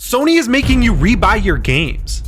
Sony is making you rebuy your games.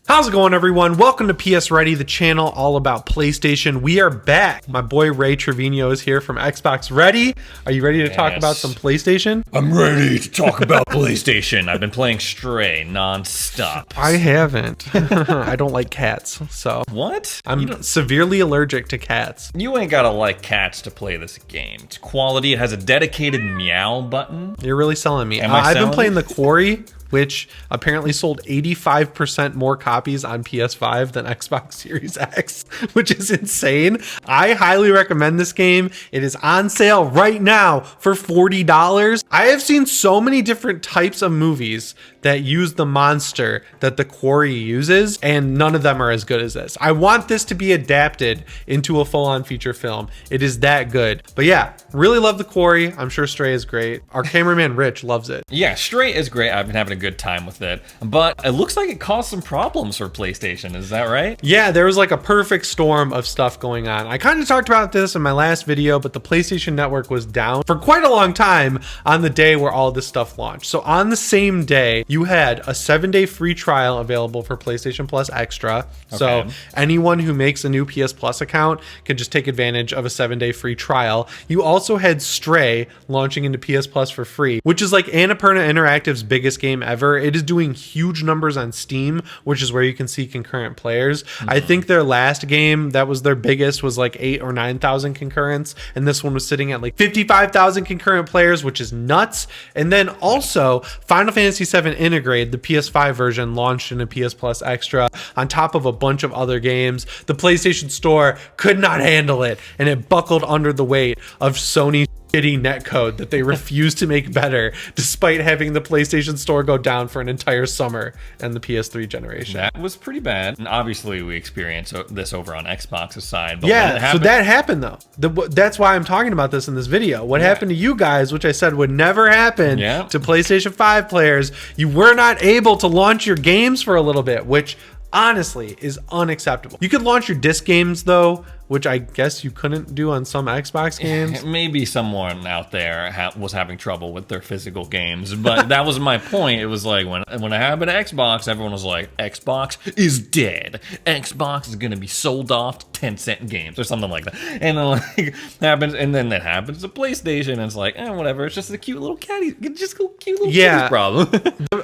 How's it going, everyone? Welcome to PSReady, the channel all about PlayStation. We are back. My boy Ray Trevino is here from Xbox Ready. Are you ready to talk about some PlayStation? I'm ready to talk about PlayStation. I've been playing Stray non-stop. I haven't. I don't like cats, so. What? I'm severely allergic to cats. You ain't gotta like cats to play this game. It's quality. It has a dedicated meow button. You're really selling me. I've been playing The Quarry, which apparently sold 85% more copies on PS5 than Xbox Series X, which is insane. I highly recommend this game. It is on sale right now for $40. I have seen so many different types of movies that use the monster that The Quarry uses, and none of them are as good as this. I want this to be adapted into a full-on feature film. It is that good. But yeah, really love The Quarry. I'm sure Stray is great. Our cameraman Rich loves it. Yeah, Stray is great. I've been having a good time with it, but it looks like it caused some problems for PlayStation. Is that right? Yeah, there was like a perfect storm of stuff going on. I kind of talked about this in my last video, but the PlayStation Network was down for quite a long time on the day where all this stuff launched. So on the same day, you had a 7-day free trial available for PlayStation Plus Extra. Okay. So anyone who makes a new PS Plus account can just take advantage of a 7-day free trial. You also had Stray launching into PS Plus for free, which is like Annapurna Interactive's biggest game ever. It is doing huge numbers on Steam, which is where you can see concurrent players. I think their last game that was their biggest was like 8,000 or 9,000 concurrents, and this one was sitting at like 55,000 concurrent players, which is nuts. And then also Final Fantasy VII Integrate, the PS5 version, launched into PS Plus Extra on top of a bunch of other games. The PlayStation Store could not handle it, and it buckled under the weight of Sony's shitty netcode that they refused to make better, despite having the PlayStation Store go down for an entire summer and the PS3 generation. That was pretty bad. And obviously we experienced this over on Xbox's side. But yeah, so that happened though. That's why I'm talking about this in this video. What happened to you guys, which I said would never happen to PlayStation 5 players, you were not able to launch your games for a little bit, which honestly is unacceptable. You could launch your disc games though, which I guess you couldn't do on some Xbox games. Maybe someone out there was having trouble with their physical games, but that was my point. It was like when I had an Xbox, everyone was like, Xbox is dead. Xbox is gonna be sold off to 10-cent games or something like that. And then like happens, and then that happens to PlayStation, and it's like, whatever. It's just a cute little catty, just a cute little kitty problem.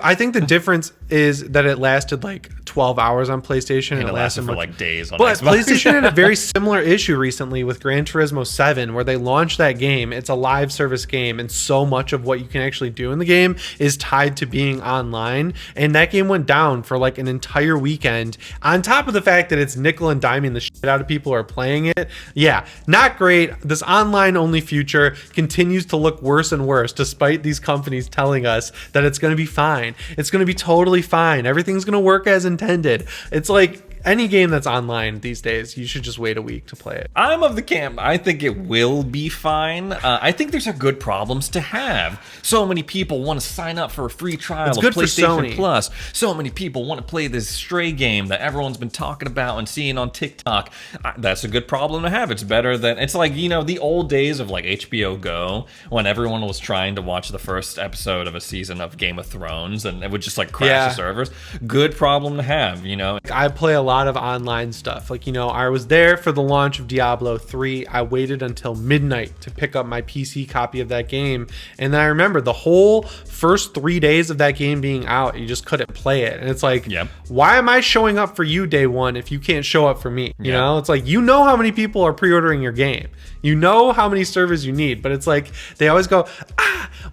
I think the difference is that it lasted like 12 hours on PlayStation, and it lasted for like days on Xbox. But PlayStation had a very similar issue recently with Gran Turismo 7, where they launched that game. It's a live service game, and so much of what you can actually do in the game is tied to being online, and that game went down for like an entire weekend, on top of the fact that it's nickel and diming the shit out of people who are playing it. Yeah, not great. This online only future continues to look worse and worse, despite these companies telling us that it's going to be fine. It's going to be totally fine. Everything's going to work as intended. It's like any game that's online these days, you should just wait a week to play it. I'm of the camp. I think it will be fine. I think there's good problems to have. So many people want to sign up for a free trial of PlayStation Plus. So many people want to play this Stray game that everyone's been talking about and seeing on TikTok. That's a good problem to have. It's better than, it's like, you know, the old days of like HBO Go, when everyone was trying to watch the first episode of a season of Game of Thrones and it would just like crash the servers. Good problem to have, you know. I play a lot of online stuff. Like, you know, I was there for the launch of Diablo 3. I waited until midnight to pick up my PC copy of that game. And then I remember the whole first 3 days of that game being out, you just couldn't play it. And it's like, why am I showing up for you day one if you can't show up for me? You know, it's like, you know how many people are pre-ordering your game. You know how many servers you need, but it's like, they always go,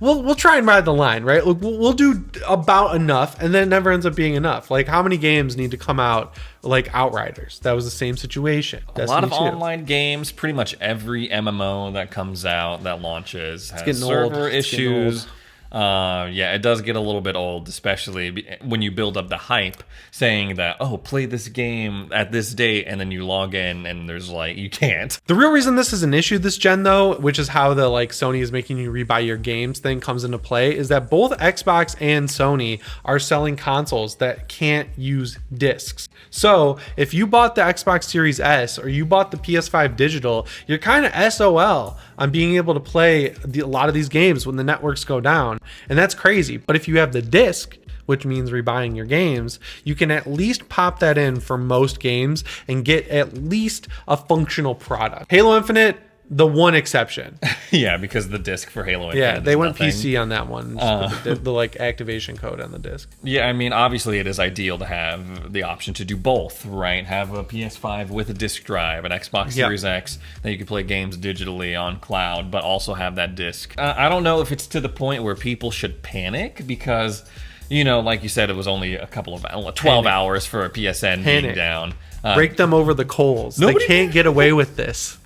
we'll try and ride the line, right? Look, we'll do about enough, and then it never ends up being enough. Like, how many games need to come out like Outriders? That was the same situation. A lot of online games, pretty much every MMO that comes out, that launches, has server issues. Yeah, it does get a little bit old, especially when you build up the hype saying that, oh, play this game at this date, and then you log in and there's like, you can't. The real reason this is an issue this gen though, which is how the like Sony is making you rebuy your games thing comes into play, is that both Xbox and Sony are selling consoles that can't use discs. So if you bought the Xbox Series S or you bought the PS5 digital, you're kind of SOL on being able to play a lot of these games when the networks go down. And that's crazy. But if you have the disc, which means rebuying your games, you can at least pop that in for most games and get at least a functional product. Halo Infinite, the one exception. Yeah, because the disc for Halo Infinite. Yeah, they went PC on that one. The like activation code on the disc. Yeah, I mean, obviously it is ideal to have the option to do both, right? Have a PS5 with a disc drive, an Xbox Series X, that you can play games digitally on cloud, but also have that disc. I don't know if it's to the point where people should panic because, you know, like you said, it was only a couple of 12 hours for a PSN being down. Break them over the coals. They can't get away with this.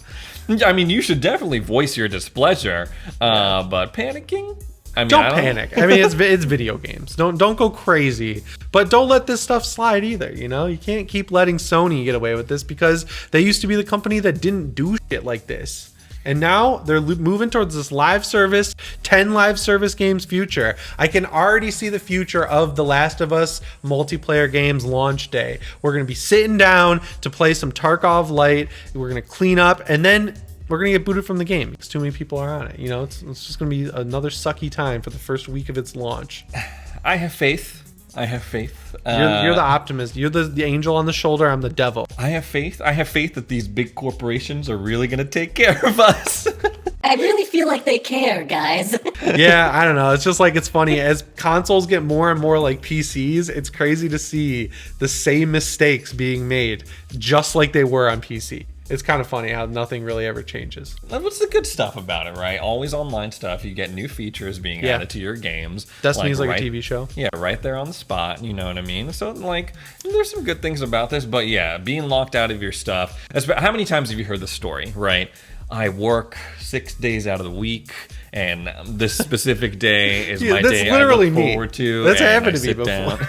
I mean, you should definitely voice your displeasure, but panicking? I mean, don't panic. I mean, it's video games. Don't go crazy, but don't let this stuff slide either. You know, you can't keep letting Sony get away with this because they used to be the company that didn't do shit like this. And now they're moving towards this live service, 10 live service games future. I can already see the future of The Last of Us multiplayer games launch day. We're going to be sitting down to play some Tarkov Light. We're going to clean up, and then we're going to get booted from the game because too many people are on it. You know, it's just going to be another sucky time for the first week of its launch. I have faith. You're the optimist. You're the angel on the shoulder. I'm the devil. I have faith. I have faith that these big corporations are really going to take care of us. I really feel like they care, guys. Yeah, I don't know. It's just like, it's funny. As consoles get more and more like PCs, it's crazy to see the same mistakes being made just like they were on PC. It's kind of funny how nothing really ever changes. What's the good stuff about it, right? Always online stuff. You get new features being added to your games. Destiny's like a TV show. Yeah, right there on the spot. You know what I mean? So, like, there's some good things about this. But, yeah, being locked out of your stuff. How many times have you heard the story, right? I work 6 days out of the week, and this specific day is my day I look forward to. That's happened to me before.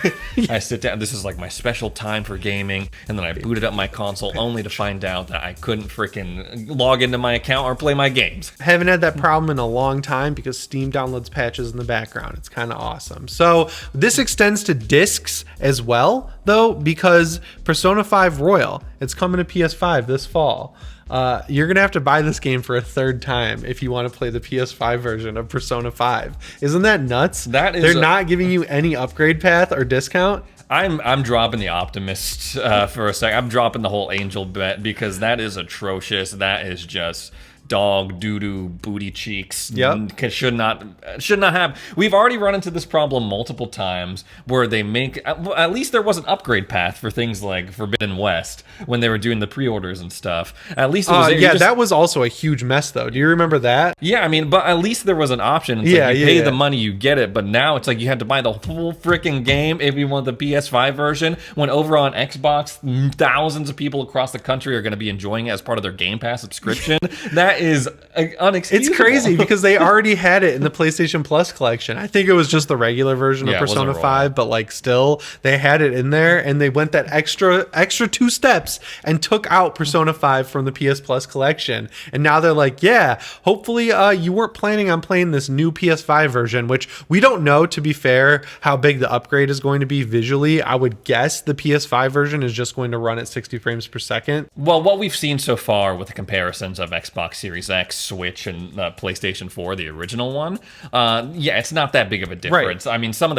I sit down. This is like my special time for gaming, and then I booted up my console only to find out that I couldn't freaking log into my account or play my games. I haven't had that problem in a long time because Steam downloads patches in the background. It's kind of awesome. So this extends to discs as well, though, because Persona 5 Royal, it's coming to PS5 this fall. You're going to have to buy this game for a third time if you want to play the PS5 version of Persona 5. Isn't that nuts? They're not giving you any upgrade path or discount. I'm dropping the optimist for a sec. I'm dropping the whole angel bet because that is atrocious. That is just dog doo-doo booty cheeks. Yep. Should not have. We've already run into this problem multiple times where they make, at least there was an upgrade path for things like Forbidden West when they were doing the pre-orders and stuff. At least it was that was also a huge mess though. Do you remember that? Yeah, I mean, but at least there was an option. It's like you pay the money, you get it, but now it's like you had to buy the whole freaking game if you want the PS5 version, when over on Xbox thousands of people across the country are going to be enjoying it as part of their Game Pass subscription. That is unexcusable. It's crazy because they already had it in the PlayStation Plus collection. I think it was just the regular version of Persona 5, but like still they had it in there, and they went that extra 2 steps and took out Persona 5 from the PS Plus collection. And now they're like, yeah, hopefully you weren't planning on playing this new PS5 version, which we don't know, to be fair, how big the upgrade is going to be visually. I would guess the PS5 version is just going to run at 60 frames per second. Well, what we've seen so far with the comparisons of Xbox Series X, Switch, and PlayStation 4, the original one, it's not that big of a difference. Right. I mean, some of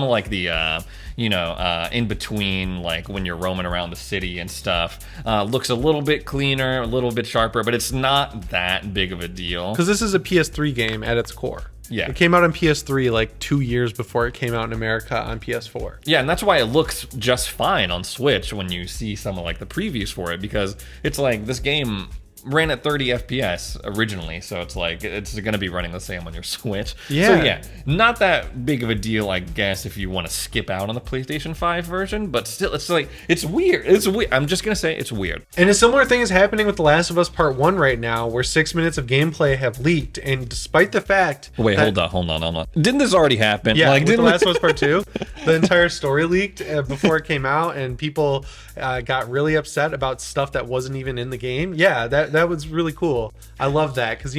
like the in between, like when you're roaming around the city and stuff, looks a little bit cleaner, a little bit sharper, but it's not that big of a deal. Because this is a PS3 game at its core. Yeah. It came out on PS3 like 2 years before it came out in America on PS4. Yeah, and that's why it looks just fine on Switch when you see some of like the previews for it, because it's like this game ran at 30 FPS originally, so it's like it's going to be running the same on your Switch. Yeah. So yeah, not that big of a deal, I guess, if you want to skip out on the PlayStation 5 version, but still, it's like, it's weird. It's weird. I'm just going to say it's weird. And a similar thing is happening with The Last of Us Part 1 right now, where 6 minutes of gameplay have leaked, and despite the fact Hold on. Didn't this already happen? Yeah, like, didn't The Last of Us Part 2? the entire story leaked before it came out, and people got really upset about stuff that wasn't even in the game. Yeah, that was really cool. I love that, because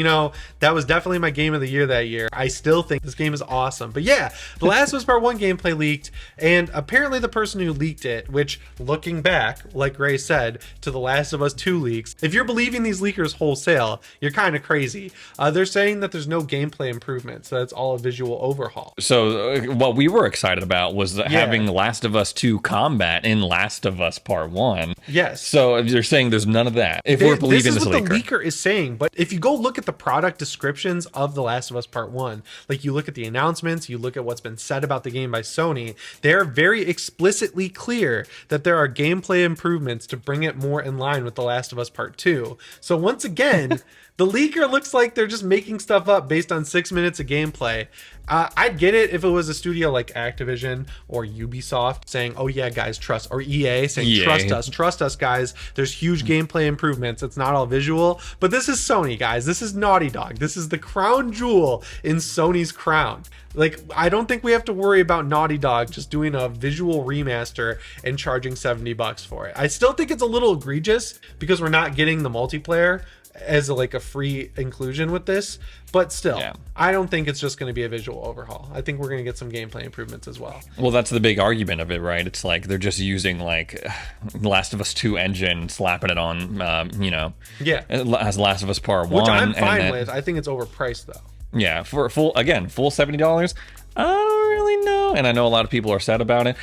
that was definitely my game of the year that year. I still think this game is awesome. But yeah, The Last of Us Part 1 gameplay leaked, and apparently the person who leaked it, which looking back, like Ray said, to The Last of Us 2 leaks, if you're believing these leakers wholesale, you're kind of crazy. They're saying that there's no gameplay improvements, so that's all a visual overhaul. So what we were excited about was having Last of Us 2 combat in Last of Us Part 1. Yes. So you're saying there's none of that, if we're believing this leaker. This is what the leaker is saying, but if you go look at the product descriptions of The Last of Us Part 1, like you look at the announcements, you look at what's been said about the game by Sony, they're very explicitly clear that there are gameplay improvements to bring it more in line with The Last of Us Part 2. So once again, the leaker looks like they're just making stuff up based on 6 minutes of gameplay. I'd get it if it was a studio like Activision or Ubisoft saying, oh yeah, guys, trust, or EA saying, trust us, guys. There's huge gameplay improvements. It's not all visual. But this is Sony, guys. This is Naughty Dog. This is the crown jewel in Sony's crown. Like, I don't think we have to worry about Naughty Dog just doing a visual remaster and charging $70 for it. I still think it's a little egregious because we're not getting the multiplayer as a free inclusion with this, but still, I don't think it's just going to be a visual overhaul. I think we're going to get some gameplay improvements as well. Well, that's the big argument of it, right? It's like they're just using Last of Us 2 engine, slapping it on, as Last of Us Part 1, which I'm fine with. I think it's overpriced though. Yeah, for full $70. I don't really know, and I know a lot of people are sad about it.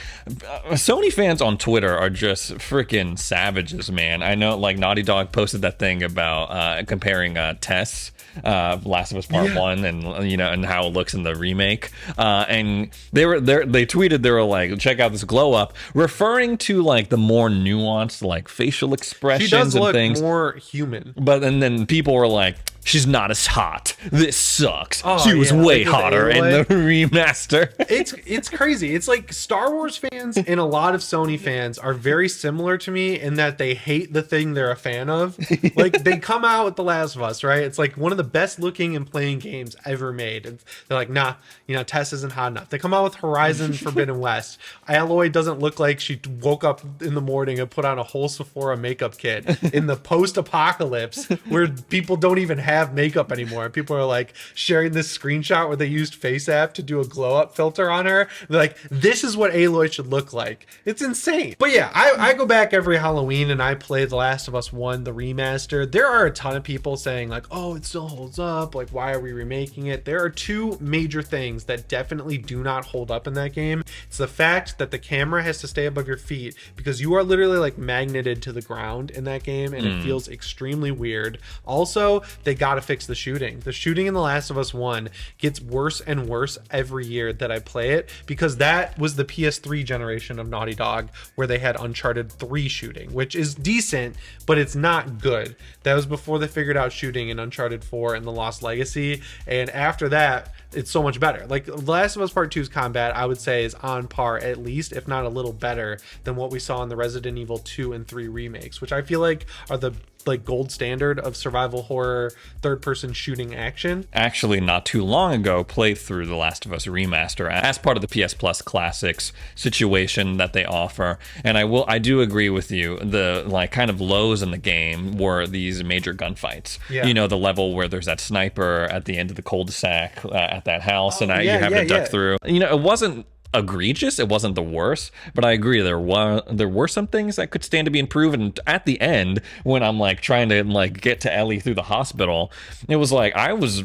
Sony fans on Twitter are just freaking savages, man. I know, Naughty Dog posted that thing about comparing Tess, Last of Us Part 1, and how it looks in the remake. And they tweeted, they were like, check out this glow up, referring to the more nuanced facial expressions. She does and look things more human. But and then people were like, she's not as hot. This sucks. She was way hotter in the remaster. It's crazy. It's like Star Wars fans and a lot of Sony fans are very similar to me in that they hate the thing they're a fan of. They come out with The Last of Us, right? It's like one of the best looking and playing games ever made. And they're like, nah, Tess isn't hot enough. They come out with Horizon Forbidden West. Aloy doesn't look like she woke up in the morning and put on a whole Sephora makeup kit in the post-apocalypse where people don't even have makeup anymore. People are sharing this screenshot where they used Face App to do a glow up filter on her. They're like, this is what Aloy should look like. It's insane. But yeah, I go back every Halloween and I play The Last of Us 1, the remaster. There are a ton of people saying oh, it still holds up. Why are we remaking it? There are two major things that definitely do not hold up in that game. It's the fact that the camera has to stay above your feet because you are literally magneted to the ground in that game, and it feels extremely weird. Also, they gotta fix the shooting. The shooting in The Last of Us 1 gets worse and worse every year that I play it, because that was the PS3 generation of Naughty Dog where they had Uncharted 3 shooting, which is decent, but it's not good. That was before they figured out shooting in Uncharted 4 and The Lost Legacy, and after that, it's so much better. The Last of Us Part 2's combat, I would say, is on par, at least, if not a little better, than what we saw in the Resident Evil 2 and 3 remakes, which I feel are the gold standard of survival horror third-person shooting action. Actually, not too long ago, played through The Last of Us Remaster as part of the PS Plus Classics situation that they offer, and I do agree with you. The kind of lows in the game were these major gunfights. Yeah. The level where there's that sniper at the end of the cul-de-sac at that house, and you have to duck through. It wasn't egregious, it wasn't the worst, but I agree there were some things that could stand to be improved. And at the end, when I'm trying to get to Ellie through the hospital, it was I was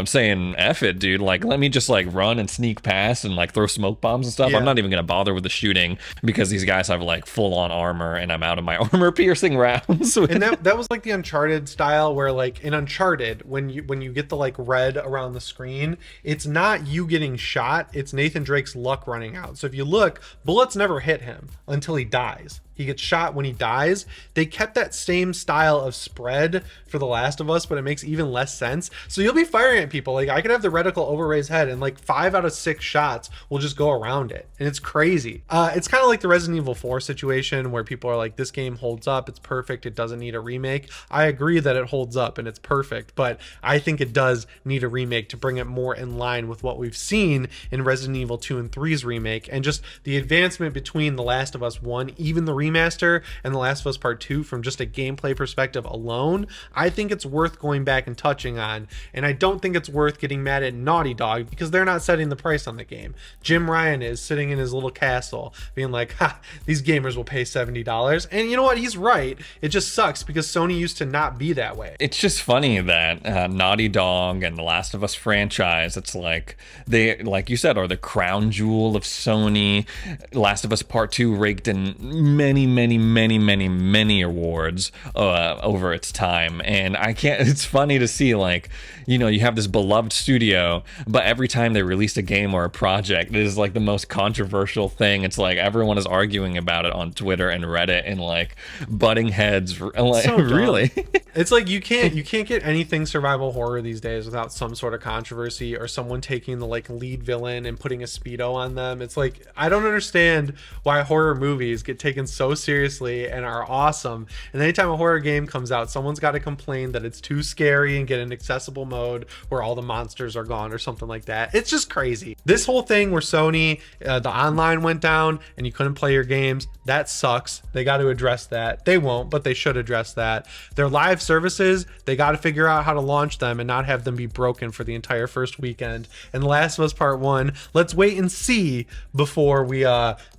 saying F it, dude, let me just run and sneak past and throw smoke bombs and stuff. I'm not even gonna bother with the shooting because these guys have full on armor and I'm out of my armor piercing rounds. And that was the Uncharted style where in Uncharted, when you get the red around the screen, it's not you getting shot, it's Nathan Drake's luck running out. So if you look, bullets never hit him until he dies. he gets shot when he dies. They kept that same style of spread for The Last of Us, but it makes even less sense. So you'll be firing at people. Like, I could have the reticle over his head and like 5 out of 6 shots will just go around it, and it's crazy. It's kind of like the Resident Evil 4 situation where people are like, this game holds up, it's perfect, it doesn't need a remake. I agree that it holds up and it's perfect, but I think it does need a remake to bring it more in line with what we've seen in Resident Evil 2 and 3's remake, and just the advancement between The Last of Us 1, even the remaster, and The Last of Us Part 2 from just a gameplay perspective alone. I think it's worth going back and touching on, and I don't think it's worth getting mad at Naughty Dog because they're not setting the price on the game. Jim Ryan is sitting in his little castle being like, ha, these gamers will pay $70. And you know what? He's right. It just sucks because Sony used to not be that way. It's just funny that Naughty Dog and The Last of Us franchise, it's like they, like you said, are the crown jewel of Sony. Last of Us Part 2 raked in many awards over its time. And I can't, it's funny to see, like, you know, you have this beloved studio, but every time they released a game or a project, it is like the most controversial thing. It's like everyone is arguing about it on Twitter and Reddit and like butting heads. Like, so really? It's like you can't get anything survival horror these days without some sort of controversy or someone taking the like lead villain and putting a Speedo on them. It's like, I don't understand why horror movies get taken so seriously and are awesome, and anytime a horror game comes out, someone's got to complain that it's too scary and get an accessible mode where all the monsters are gone or something like that. It's just crazy. This whole thing where Sony, the online went down and you couldn't play your games, that sucks. They got to address that. They won't, but they should address that. Their live services, they got to figure out how to launch them and not have them be broken for the entire first weekend. And The Last of Us Part 1, let's wait and see before we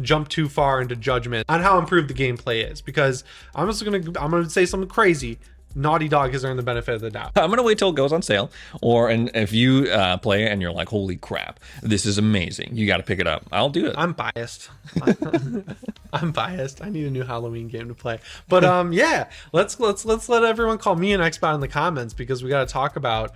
jump too far into judgment on how improved the gameplay is, because I'm gonna say something crazy. Naughty Dog has earned the benefit of the doubt. I'm gonna wait till it goes on sale, and if you play it and you're like, holy crap, this is amazing, you got to pick it up, I'll do it. I'm biased. I'm biased. I need a new Halloween game to play. But yeah, let's let everyone call me an Xbox in the comments, because we got to talk about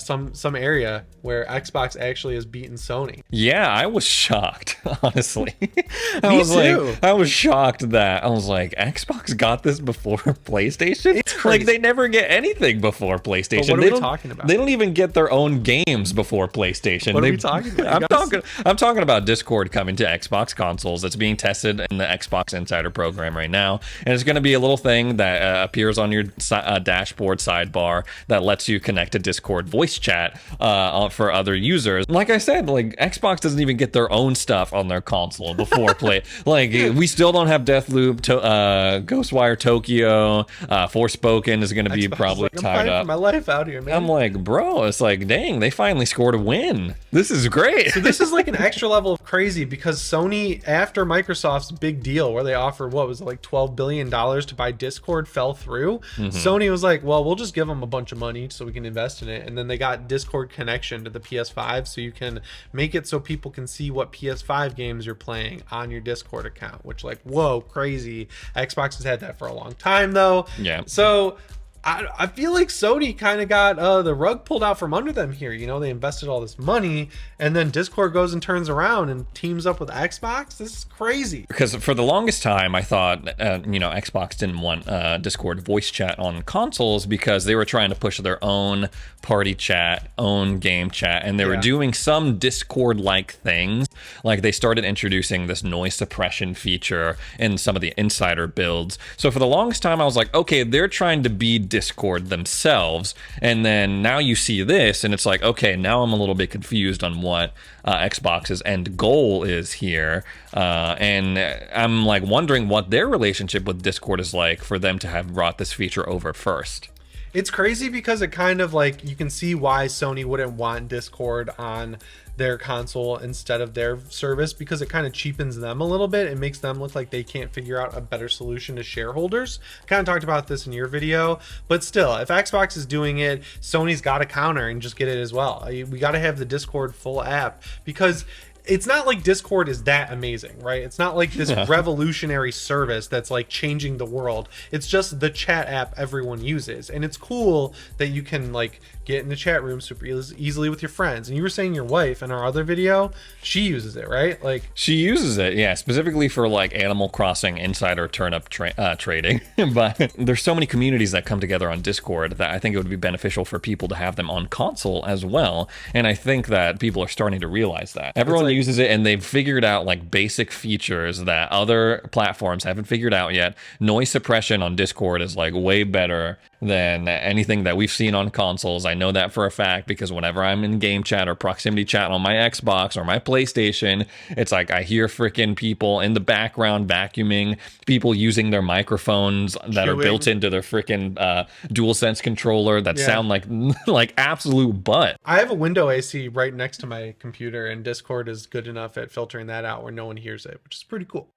some area where Xbox actually has beaten Sony. Yeah, I was shocked, honestly. Me too. I was shocked that I was like, Xbox got this before PlayStation. It's crazy. Like, they never get anything before PlayStation. But what are we talking about? They don't even get their own games before PlayStation. What are we talking about? I'm talking about Discord coming to Xbox consoles. It's being tested in the Xbox Insider program right now, and it's going to be a little thing that appears on your dashboard sidebar that lets you connect to Discord voice chat for other users. Like I said, like, Xbox doesn't even get their own stuff on their console before play. Like, we still don't have Deathloop, Ghostwire Tokyo, Forspoken is going to be Xbox probably is like, tied I'm up. my life out here, man. I'm like, bro, it's like, dang, they finally scored a win. This is great. So this is like an extra level of crazy, because Sony, after Microsoft's big deal where they offered, what was it, like $12 billion to buy Discord, fell through. Sony was like, well, we'll just give them a bunch of money so we can invest in it. And then they got Discord connection to the PS5, so you can make it so people can see what PS5 games you're playing on your Discord account, which, like, whoa, crazy. Xbox has had that for a long time though. Yeah. So I feel like Sony kind of got the rug pulled out from under them here. You know, they invested all this money, and then Discord goes and turns around and teams up with Xbox. This is crazy. Because for the longest time, I thought, Xbox didn't want Discord voice chat on consoles because they were trying to push their own party chat, own game chat, and they were doing some Discord-like things. Like, they started introducing this noise suppression feature in some of the insider builds. So for the longest time, I was like, okay, they're trying to be Discord themselves, and then now you see this and it's like, okay, now I'm a little bit confused on what Xbox's end goal is here, and I'm like wondering what their relationship with Discord is like for them to have brought this feature over first. It's crazy because it kind of, like, you can see why Sony wouldn't want Discord on their console instead of their service, because it kind of cheapens them a little bit. It makes them look like they can't figure out a better solution to shareholders. Kind of talked about this in your video, but still, if Xbox is doing it, Sony's got to counter and just get it as well. We got to have the Discord full app, because it's not like Discord is that amazing, right? It's not like this revolutionary service that's like changing the world. It's just the chat app everyone uses. And it's cool that you can like get in the chat room super easily with your friends. And you were saying your wife in our other video, she uses it, right? Like she uses it, yeah, specifically for like Animal Crossing insider turnip trading. But there's so many communities that come together on Discord that I think it would be beneficial for people to have them on console as well. And I think that people are starting to realize that. Everyone uses it, and they've figured out like basic features that other platforms haven't figured out yet. Noise suppression on Discord is like way better than anything that we've seen on consoles. I know that for a fact because whenever I'm in game chat or proximity chat on my Xbox or my PlayStation, it's like I hear freaking people in the background vacuuming, people using their microphones that are built into their freaking DualSense controller that sound like absolute butt. I have a window AC right next to my computer, and Discord is good enough at filtering that out where no one hears it, which is pretty cool.